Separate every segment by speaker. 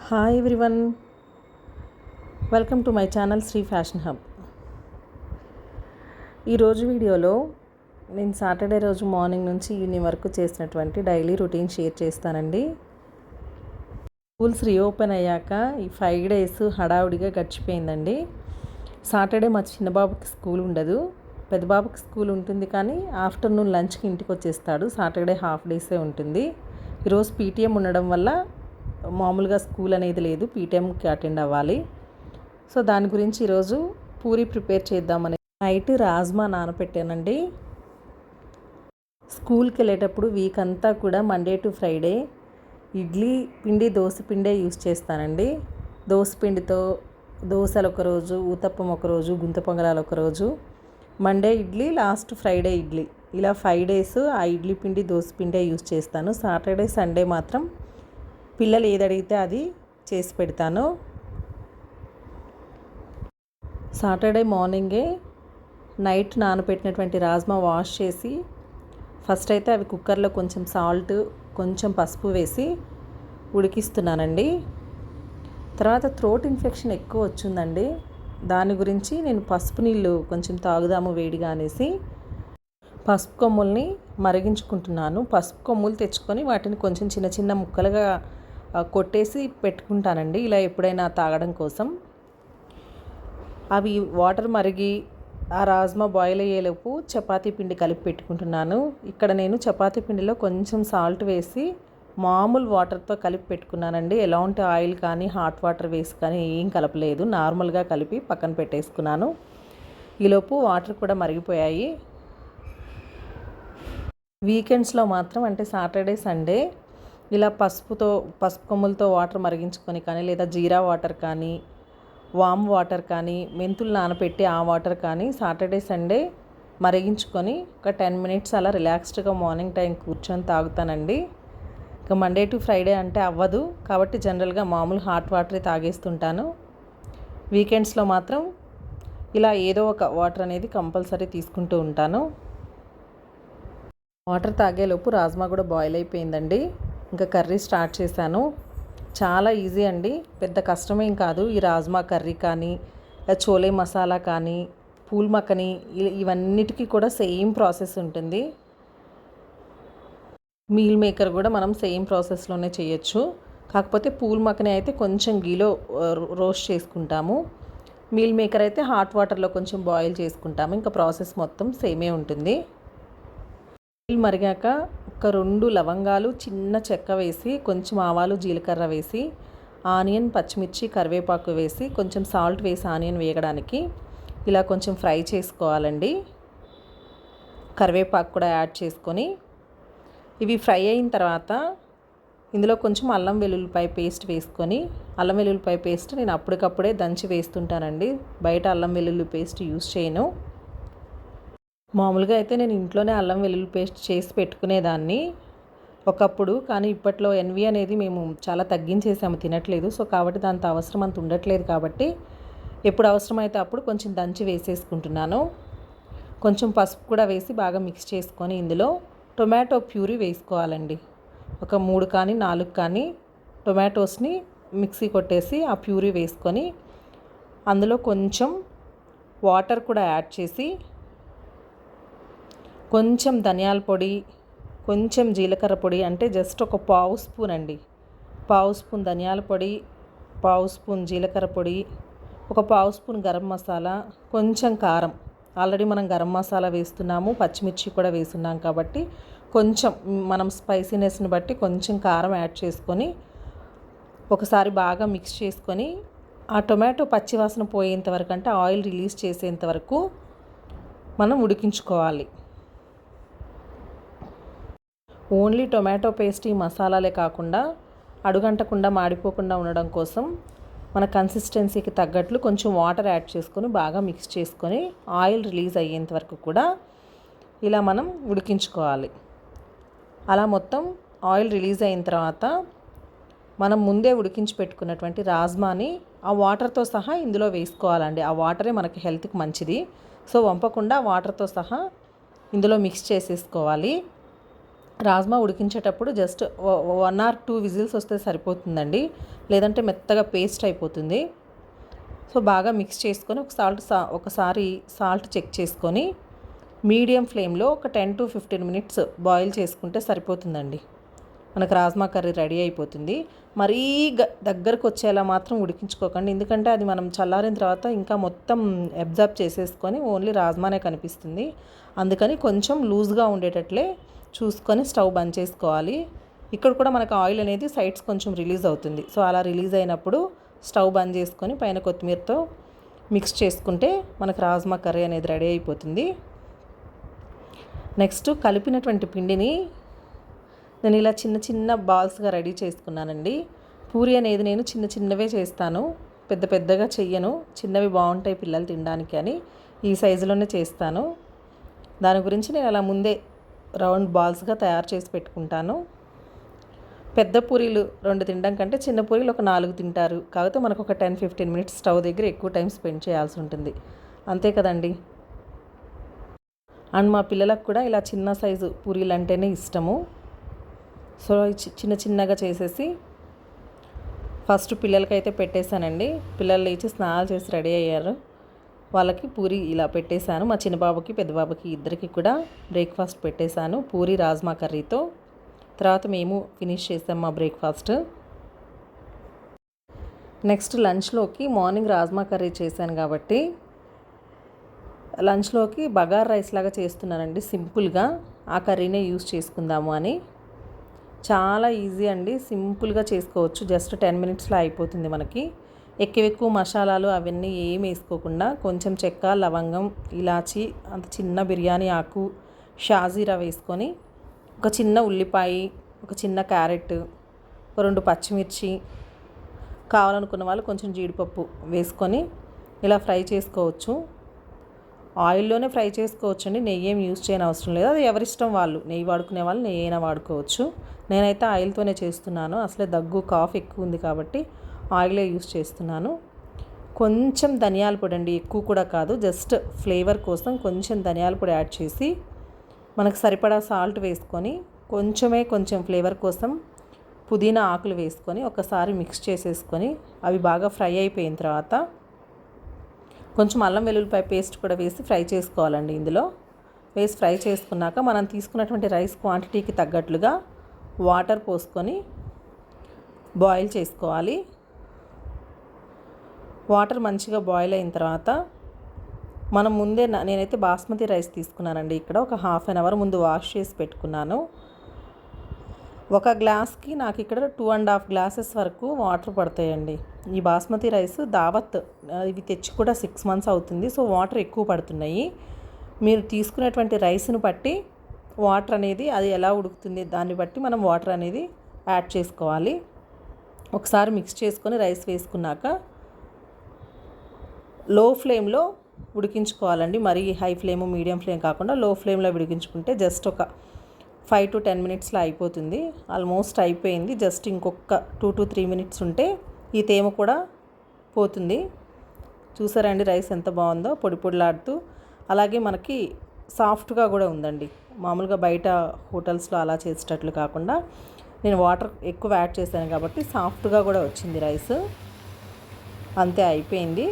Speaker 1: Hi everyone, welcome to my channel Sri fashion hub. ఈరోజు వీడియోలో నేను సాటర్డే రోజు మార్నింగ్ నుంచి ఈవినింగ్ వరకు చేసినటువంటి డైలీ రొటీన్ షేర్ చేస్తానండి. స్కూల్స్ రీఓపెన్ అయ్యాక ఈ 5 days హడావుడిగా గడిచిపోయిందండి. సాటర్డే మా చిన్న బాబుకి స్కూల్ ఉండదు, పెద్ద బాబుకి స్కూల్ ఉంటుంది, కానీ ఆఫ్టర్నూన్ లంచ్కి ఇంటికి వచ్చేస్తాడు. సాటర్డే హాఫ్ డేసే ఉంటుంది. ఈరోజు పీటీఎం ఉండడం వల్ల మామూలుగా స్కూల్ అనేది లేదు, పీటీఎంకి అటెండ్ అవ్వాలి. సో దాని గురించి ఈరోజు పూరి ప్రిపేర్ చేద్దామని నైట్ రాజ్మా నానపెట్టానండి. స్కూల్కి వెళ్ళేటప్పుడు వీక్ అంతా కూడా మండే టు ఫ్రైడే ఇడ్లీ పిండి దోశ పిండే యూస్ చేస్తానండి. దోశ పిండితో దోశలు ఒకరోజు, ఊతప్పం ఒకరోజు, గుంత పొంగలాలు ఒకరోజు, Monday idli, last Friday idli, ఇలా 5 days ఆ ఇడ్లీ పిండి దోశ పిండే యూస్ చేస్తాను. సాటర్డే సండే మాత్రం పిల్లలు ఏది అడిగితే అది చేసి పెడతాను. సాటర్డే మార్నింగే నైట్ నానబెట్టినటువంటి రాజ్మా వాష్ చేసి ఫస్ట్ అయితే అవి కుక్కర్లో కొంచెం సాల్ట్, కొంచెం పసుపు వేసి ఉడికిస్తున్నానండి. తర్వాత థ్రోట్ ఇన్ఫెక్షన్ ఎక్కువ వచ్చిందండి, దాని గురించి నేను పసుపు నీళ్ళు కొంచెం తాగుదాము వేడిగా అనేసి పసుపు కొమ్ముల్ని మరిగించుకుంటున్నాను. పసుపు కొమ్ములు తెచ్చుకొని వాటిని కొంచెం చిన్న చిన్న ముక్కలుగా కొట్టేసి పెట్టుకుంటానండి, ఇలా ఎప్పుడైనా తాగడం కోసం. అవి వాటర్ మరిగి ఆ రాజ్మా బాయిల్ అయ్యేలోపు చపాతీ పిండి కలిపి పెట్టుకుంటున్నాను. ఇక్కడ నేను చపాతీ పిండిలో కొంచెం సాల్ట్ వేసి మామూలు వాటర్తో కలిపి పెట్టుకున్నానండి. ఎలాంటి ఆయిల్ కానీ హాట్ వాటర్ వేసి కానీ ఏం కలపలేదు, నార్మల్గా కలిపి పక్కన పెట్టేసుకున్నాను. ఈలోపు వాటర్ కూడా మరిగిపోయాయి. వీకెండ్స్లో మాత్రం, అంటే సాటర్డే సండే, ఇలా పసుపు కొమ్ములతో వాటర్ మరిగించుకొని కానీ, లేదా జీరా వాటర్ కానీ, వామ్ వాటర్ కానీ, మెంతులు నానబెట్టి ఆ వాటర్ కానీ సాటర్డే సండే మరిగించుకొని ఒక 10 minutes అలా రిలాక్స్డ్గా మార్నింగ్ టైం కూర్చొని తాగుతానండి. ఇక మండే టు ఫ్రైడే అంటే అవ్వదు కాబట్టి జనరల్గా మామూలు హాట్ వాటరే తాగేస్తుంటాను. వీకెండ్స్లో మాత్రం ఇలా ఏదో ఒక వాటర్ అనేది కంపల్సరీ తీసుకుంటూ ఉంటాను. వాటర్ తాగేలోపు రాజ్మా కూడా బాయిల్ అయిపోయిందండి. ఇంకా కర్రీ స్టార్ట్ చేశాను. చాలా ఈజీ అండి, పెద్ద కష్టమేం కాదు. ఈ రాజ్మా కర్రీ కానీ, చోలే మసాలా కానీ, పూల్ మక్కని, ఇవన్నిటికీ కూడా సేమ్ ప్రాసెస్ ఉంటుంది. మీల్ మేకర్ కూడా మనం సేమ్ ప్రాసెస్లోనే చేయొచ్చు. కాకపోతే పూల్ మక్కని అయితే కొంచెం గీలో రోస్ట్ చేసుకుంటాము, మీల్ మేకర్ అయితే హాట్ వాటర్లో కొంచెం బాయిల్ చేసుకుంటాము. ఇంకా ప్రాసెస్ మొత్తం సేమే ఉంటుంది. మరిగాక ఒక 2 లవంగాలు, చిన్న చెక్క వేసి, కొంచెం ఆవాలు, జీలకర్ర వేసి, ఆనియన్, పచ్చిమిర్చి, కరివేపాకు వేసి, కొంచెం సాల్ట్ వేసి ఆనియన్ వేగడానికి ఇలా కొంచెం ఫ్రై చేసుకోవాలండి. కరివేపాకు కూడా యాడ్ చేసుకొని ఇవి ఫ్రై అయిన తర్వాత ఇందులో కొంచెం అల్లం వెల్లుల్లిపాయ పేస్ట్ వేసుకొని, అల్లం వెల్లుల్లిపాయ పేస్ట్ నేను అప్పటికప్పుడే దంచి వేస్తుంటానండి, బయట అల్లం వెల్లుల్లి పేస్ట్ యూస్ చేయను. మామూలుగా అయితే నేను ఇంట్లోనే అల్లం వెల్లుల్లి పేస్ట్ చేసి పెట్టుకునేదాన్ని ఒకప్పుడు, కానీ ఇప్పట్లో ఎన్వి అనేది మేము చాలా తగ్గించేసాము, తినట్లేదు. సో కాబట్టి దాంతో అవసరం అంత ఉండట్లేదు, కాబట్టి ఎప్పుడు అవసరమైతే అప్పుడు కొంచెం దంచి వేసేసుకుంటున్నాను. కొంచెం పసుపు కూడా వేసి బాగా మిక్స్ చేసుకొని ఇందులో టొమాటో ప్యూరీ వేసుకోవాలండి. ఒక 3 కానీ 4 కానీ టొమాటోస్ని మిక్సీ కొట్టేసి ఆ ప్యూరీ వేసుకొని అందులో కొంచెం వాటర్ కూడా యాడ్ చేసి, కొంచెం ధనియాల పొడి, కొంచెం జీలకర్ర పొడి, అంటే జస్ట్ ఒక 1/2 స్పూన్ అండి, 1/2 స్పూన్ ధనియాల పొడి, 1/2 స్పూన్ జీలకర్ర పొడి, ఒక 1/2 స్పూన్ గరం మసాలా, కొంచెం కారం. ఆల్రెడీ మనం గరం మసాలా వేస్తున్నాము, పచ్చిమిర్చి కూడా వేస్తున్నాం కాబట్టి కొంచెం మనం స్పైసీనెస్ని బట్టి కొంచెం కారం యాడ్ చేసుకొని ఒకసారి బాగా మిక్స్ చేసుకొని ఆ టొమాటో పచ్చివాసన పోయేంత వరకు, అంటే ఆయిల్ రిలీజ్ చేసేంత వరకు మనం ఉడికించుకోవాలి. ఓన్లీ టొమాటో పేస్ట్ ఈ మసాలాలే కాకుండా అడుగంటకుండా మాడిపోకుండా ఉండడం కోసం మన కన్సిస్టెన్సీకి తగ్గట్లు కొంచెం వాటర్ యాడ్ చేసుకొని బాగా మిక్స్ చేసుకొని ఆయిల్ రిలీజ్ అయ్యేంత వరకు కూడా ఇలా మనం ఉడికించుకోవాలి. అలా మొత్తం ఆయిల్ రిలీజ్ అయిన తర్వాత మనం ముందే ఉడికించి పెట్టుకున్నటువంటి రాజ్మాని ఆ వాటర్తో సహా ఇందులో వేసుకోవాలండి. ఆ వాటరే మనకి హెల్త్కి మంచిది. సో వంపకుండా వాటర్తో సహా ఇందులో మిక్స్ చేసేసుకోవాలి. రాజ్మా ఉడికించేటప్పుడు జస్ట్ 1 or 2 విజిల్స్ వస్తే సరిపోతుందండి, లేదంటే మెత్తగా పేస్ట్ అయిపోతుంది. సో బాగా మిక్స్ చేసుకొని ఒకసారి సాల్ట్ చెక్ చేసుకొని మీడియం ఫ్లేమ్లో ఒక 10 to 15 మినిట్స్ బాయిల్ చేసుకుంటే సరిపోతుందండి. మనకు రాజ్మా కర్రీ రెడీ అయిపోతుంది. మరీ దగ్గరకు వచ్చేలా మాత్రం ఉడికించుకోకండి, ఎందుకంటే అది మనం చల్లారిన తర్వాత ఇంకా మొత్తం అబ్జర్బ్ చేసేసుకొని ఓన్లీ రాజ్మానే కనిపిస్తుంది. అందుకని కొంచెం లూజ్గా ఉండేటట్లే చూసుకొని స్టవ్ బంద్ చేసుకోవాలి. ఇక్కడ కూడా మనకు ఆయిల్ అనేది సైడ్స్ కొంచెం రిలీజ్ అవుతుంది. సో అలా రిలీజ్ అయినప్పుడు స్టవ్ బంద్ చేసుకొని పైన కొత్తిమీరతో మిక్స్ చేసుకుంటే మనకు రాజ్మా కర్రీ అనేది రెడీ అయిపోతుంది. నెక్స్ట్ కలిపినటువంటి పిండిని నేను ఇలా చిన్న చిన్న బాల్స్గా రెడీ చేసుకున్నానండి. పూరి అనేది నేను చిన్న చిన్నవే చేస్తాను, పెద్ద పెద్దగా చెయ్యను. చిన్నవి బాగుంటాయి పిల్లలు తినడానికి అని ఈ సైజులోనే చేస్తాను. దాని గురించి నేను అలా ముందే రౌండ్ బాల్స్గా తయారు చేసి పెట్టుకుంటాను. పెద్ద పూరీలు 2 తినడం కంటే చిన్న పూరీలు ఒక 4 తింటారు. కాకపోతే మనకు ఒక 10-15 మినిట్స్ స్టవ్ దగ్గర ఎక్కువ టైం స్పెండ్ చేయాల్సి ఉంటుంది, అంతే కదండి. అండ్ మా పిల్లలకు కూడా ఇలా చిన్న సైజు పూరీలు అంటేనే ఇష్టము. సో చిన్న చిన్నగా చేసేసి ఫస్ట్ పిల్లలకైతే పెట్టేశానండి. పిల్లలు లేచి స్నానాలు చేసి రెడీ అయ్యారు. వాళ్ళకి పూరి ఇలా పెట్టేశాను. మా చిన్న బాబుకి పెద్ద బాబుకి ఇద్దరికి కూడా బ్రేక్ఫాస్ట్ పెట్టేశాను పూరి రాజ్మా కర్రీతో. తర్వాత మేము ఫినిష్ చేసాం మా బ్రేక్ఫాస్ట్. నెక్స్ట్ లంచ్లోకి మార్నింగ్ రాజ్మా కర్రీ చేశాను కాబట్టి లంచ్లోకి బగార్ రైస్ లాగా చేస్తున్నానండి, సింపుల్గా. ఆ కర్రీనే యూస్ చేసుకుందాము అని. చాలా ఈజీ అండి, సింపుల్గా చేసుకోవచ్చు. జస్ట్ 10 మినిట్స్లో అయిపోతుంది మనకి. ఎక్కువ మసాలాలు అవన్నీ ఏమి వేసుకోకుండా కొంచెం చెక్క, లవంగం, ఇలాచి, అంత చిన్న బిర్యానీ ఆకు, షాజీరా వేసుకొని ఒక చిన్న ఉల్లిపాయ, ఒక చిన్న క్యారెట్, ఒక 2 పచ్చిమిర్చి, కావాలనుకున్న వాళ్ళు కొంచెం జీడిపప్పు వేసుకొని ఇలా ఫ్రై చేసుకోవచ్చు. ఆయిల్లోనే ఫ్రై చేసుకోవచ్చు అండి, నెయ్యి ఏం యూజ్ చేయని అవసరం లేదు. అది ఎవరిష్టం వాళ్ళు, నెయ్యి వాడుకునే వాళ్ళు నెయ్యి అయినా వాడుకోవచ్చు. నేనైతే ఆయిల్తోనే చేస్తున్నాను. అసలే దగ్గు కాఫ్ ఎక్కువ ఉంది కాబట్టి ఆయిలే యూజ్ చేస్తున్నాను. కొంచెం ధనియాల పొడి అండి, ఎక్కువ కూడా కాదు, జస్ట్ ఫ్లేవర్ కోసం కొంచెం ధనియాల పొడి యాడ్ చేసి మనకు సరిపడా సాల్ట్ వేసుకొని కొంచెం ఫ్లేవర్ కోసం పుదీనా ఆకులు వేసుకొని ఒకసారి మిక్స్ చేసేసుకొని అవి బాగా ఫ్రై అయిపోయిన తర్వాత కొంచెం అల్లం వెల్లుల్లిపాయ పేస్ట్ కూడా వేసి ఫ్రై చేసుకోవాలండి. ఇందులో వేసి ఫ్రై చేసుకున్నాక మనం తీసుకున్నటువంటి రైస్ క్వాంటిటీకి తగ్గట్లుగా వాటర్ పోసుకొని బాయిల్ చేసుకోవాలి. వాటర్ మంచిగా బాయిల్ అయిన తర్వాత మనం ముందే నేనైతే బాస్మతి రైస్ తీసుకున్నానండి. ఇక్కడ ఒక 1/2 అవర్ ముందు వాష్ చేసి పెట్టుకున్నాను. ఒక గ్లాస్కి నాకు ఇక్కడ 2.5 గ్లాసెస్ వరకు వాటర్ పడతాయండి. ఈ బాస్మతి రైస్ దావత్ ఇవి తెచ్చి కూడా 6 మంత్స్ అవుతుంది. సో వాటర్ ఎక్కువ పడుతున్నాయి. మీరు తీసుకునేటువంటి రైస్ను బట్టి వాటర్ అనేది అది ఎలా ఉడుకుతుంది దాన్ని బట్టి మనం వాటర్ అనేది యాడ్ చేసుకోవాలి. ఒకసారి మిక్స్ చేసుకొని రైస్ వేసుకున్నాక లో ఫ్లేమ్లో ఉడికించుకోవాలండి. మరీ హై ఫ్లేమ్, మీడియం ఫ్లేమ్ కాకుండా లో ఫ్లేమ్లో ఉడికించుకుంటే జస్ట్ ఒక 5 to 10 మినిట్స్లో అయిపోతుంది. ఆల్మోస్ట్ అయిపోయింది. జస్ట్ ఇంకొక 2 to 3 మినిట్స్ ఉంటే ఈ తేమ కూడా పోతుంది. చూసారండి రైస్ ఎంత బాగుందో, పొడి పొడిలాడుతూ. అలాగే మనకి సాఫ్ట్గా కూడా ఉందండి. మామూలుగా బయట హోటల్స్లో అలా చేసేటట్లు కాకుండా నేను వాటర్ ఎక్కువ యాడ్ చేశాను కాబట్టి సాఫ్ట్గా కూడా వచ్చింది రైస్. అంతే, అయిపోయింది.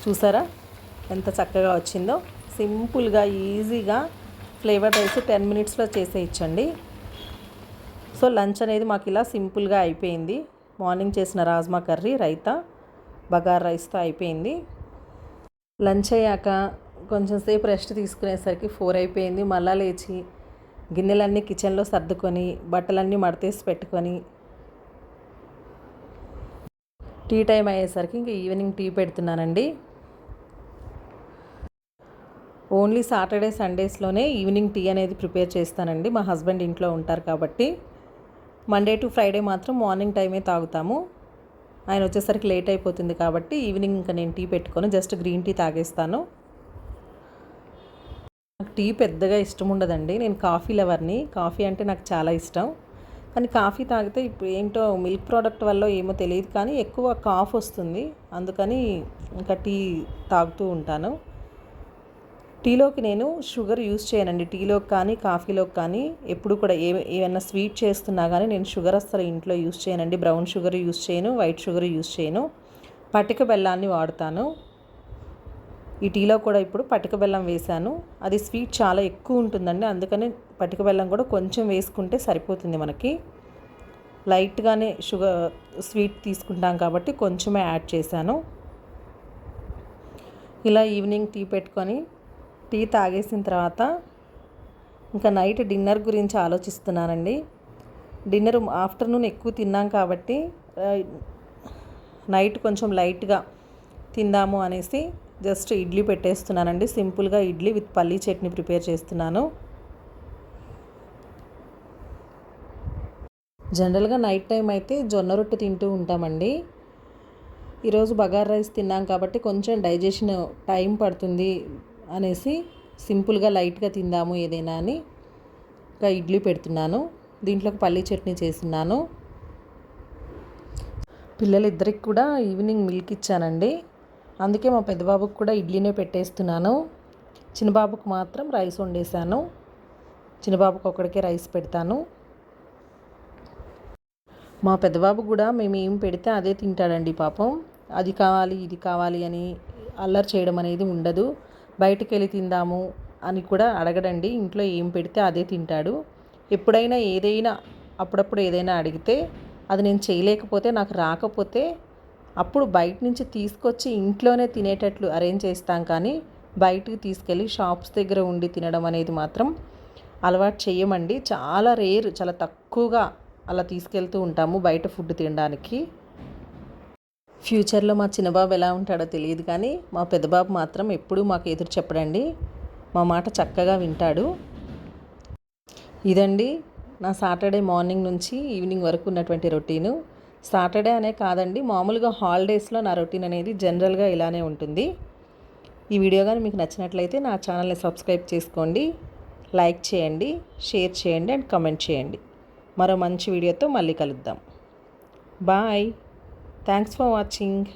Speaker 1: చూసారా ఎంత చక్కగా వచ్చిందో. సింపుల్గా ఈజీగా ఫ్లేవర్ రైస్ 10 మినిట్స్లో చేసేయచ్చండి. సో లంచ్ అనేది మాకు ఇలా సింపుల్గా అయిపోయింది. మార్నింగ్ చేసిన రాజ్మా కర్రీ, రైతా, బగార్ రైస్తో అయిపోయింది. లంచ్ అయ్యాక కొంచెం సేపు రెస్ట్ తీసుకునేసరికి 4 అయిపోయింది. మళ్ళా లేచి గిన్నెలన్నీ కిచెన్లో సర్దుకొని బట్టలన్నీ మడతేసి పెట్టుకొని టీ టైం అయ్యేసరికి ఇంకా ఈవినింగ్ టీ పెడుతున్నానండి. ఓన్లీ సాటర్డే సండేస్లోనే ఈవినింగ్ టీ అనేది ప్రిపేర్ చేస్తానండి. మా హస్బెండ్ ఇంట్లో ఉంటారు కాబట్టి. మండే టు ఫ్రైడే మాత్రం మార్నింగ్ టైమే తాగుతాము. ఆయన వచ్చేసరికి లేట్ అయిపోతుంది కాబట్టి ఈవినింగ్ ఇంకా నేను టీ పెట్టుకొని జస్ట్ గ్రీన్ టీ తాగేస్తాను. నాకు టీ పెద్దగా ఇష్టం ఉండదండి. నేను కాఫీ లవర్ని. కాఫీ అంటే నాకు చాలా ఇష్టం. కానీ కాఫీ తాగితే ఇప్పుడు ఏంటో మిల్క్ ప్రోడక్ట్ వల్ల ఏమో తెలియదు కానీ ఎక్కువ కాఫ్ వస్తుంది. అందుకని ఇంకా టీ తాగుతూ ఉంటాను. టీలోకి నేను షుగర్ యూస్ చేయనండి. టీలోకి కానీ కాఫీలోకి కానీ ఎప్పుడు కూడా ఏమైనా స్వీట్ చేస్తున్నా కానీ నేను షుగర్ అస్సలు ఇంట్లో యూస్ చేయనండి. బ్రౌన్ షుగర్ యూస్ చేయను, వైట్ షుగర్ యూస్ చేయను. పటిక బెల్లాన్ని వాడతాను. ఈ టీలో కూడా ఇప్పుడు పటిక బెల్లం వేశాను. అది స్వీట్ చాలా ఎక్కువ ఉంటుందండి, అందుకని పటిక బెల్లం కూడా కొంచెం వేసుకుంటే సరిపోతుంది మనకి. లైట్గానే స్వీట్ తీసుకుంటాం కాబట్టి కొంచెమే యాడ్ చేశాను. ఇలా ఈవినింగ్ టీ పెట్టుకొని టీ తాగేసిన తర్వాత ఇంకా నైట్ డిన్నర్ గురించి ఆలోచిస్తున్నానండి. డిన్నర్ ఆఫ్టర్నూన్ ఎక్కువ తిన్నాం కాబట్టి నైట్ కొంచెం లైట్గా తిందాము అనేసి జస్ట్ ఇడ్లీ పెట్టేస్తున్నానండి. సింపుల్గా ఇడ్లీ విత్ పల్లీ చట్నీ ప్రిపేర్ చేస్తున్నాను. జనరల్గా నైట్ టైం అయితే జొన్న రొట్టె తింటూ ఉంటామండి. ఈరోజు బగారా రైస్ తిన్నాం కాబట్టి కొంచెం డైజెషన్ టైం పడుతుంది అనేసి సింపుల్గా లైట్గా తిందాము ఏదైనా అని ఇంకా ఇడ్లీ పెడుతున్నాను. దీంట్లోకి పల్లీ చట్నీ చేస్తున్నాను. పిల్లలిద్దరికి కూడా ఈవినింగ్ మిల్క్ ఇచ్చానండి, అందుకే మా పెద్దబాబుకి కూడా ఇడ్లీనే పెట్టేస్తున్నాను. చిన్నబాబుకు మాత్రం రైస్ వండేసాను. చిన్నబాబుకి ఒక్కడికే రైస్ పెడతాను. మా పెద్దబాబు కూడా మేము ఏం పెడితే అదే తింటాడండి పాపం. అది కావాలి ఇది కావాలి అని అల్లరి చేయడం అనేది ఉండదు. బయటికి వెళ్ళి తిందాము అని కూడా అడగడండి. ఇంట్లో ఏం పెడితే అదే తింటాడు. ఎప్పుడైనా ఏదైనా అప్పుడప్పుడు ఏదైనా అడిగితే అది నేను చేయలేకపోతే నాకు రాకపోతే అప్పుడు బయట నుంచి తీసుకొచ్చి ఇంట్లోనే తినేటట్లు అరేంజ్ చేస్తాం, కానీ బయటికి తీసుకెళ్ళి షాప్స్ దగ్గర ఉండి తినడం అనేది మాత్రం అలవాటు చేయమండి. చాలా రేర్, చాలా తక్కువగా అలా తీసుకెళ్తూ ఉంటాము బయట ఫుడ్ తినడానికి. ఫ్యూచర్లో మా చిన్నబాబు ఎలా ఉంటాడో తెలియదు, కానీ మా పెద్దబాబు మాత్రం ఎప్పుడూ మాకు ఎదురు చెప్పడండి. మా మాట చక్కగా వింటాడు. ఇదండి నా సాటర్డే మార్నింగ్ నుంచి ఈవినింగ్ వరకు ఉన్నటువంటి రొటీను. సాటర్డే అనే కాదండి, మామూలుగా హాలిడేస్లో నా రొటీన్ అనేది జనరల్గా ఇలానే ఉంటుంది. ఈ వీడియో కానీ మీకు నచ్చినట్లయితే నా ఛానల్ని సబ్స్క్రైబ్ చేసుకోండి, లైక్ చేయండి, షేర్ చేయండి అండ్ కమెంట్ చేయండి. మరో మంచి వీడియోతో మళ్ళీ కలుద్దాం. బాయ్. Thanks for watching.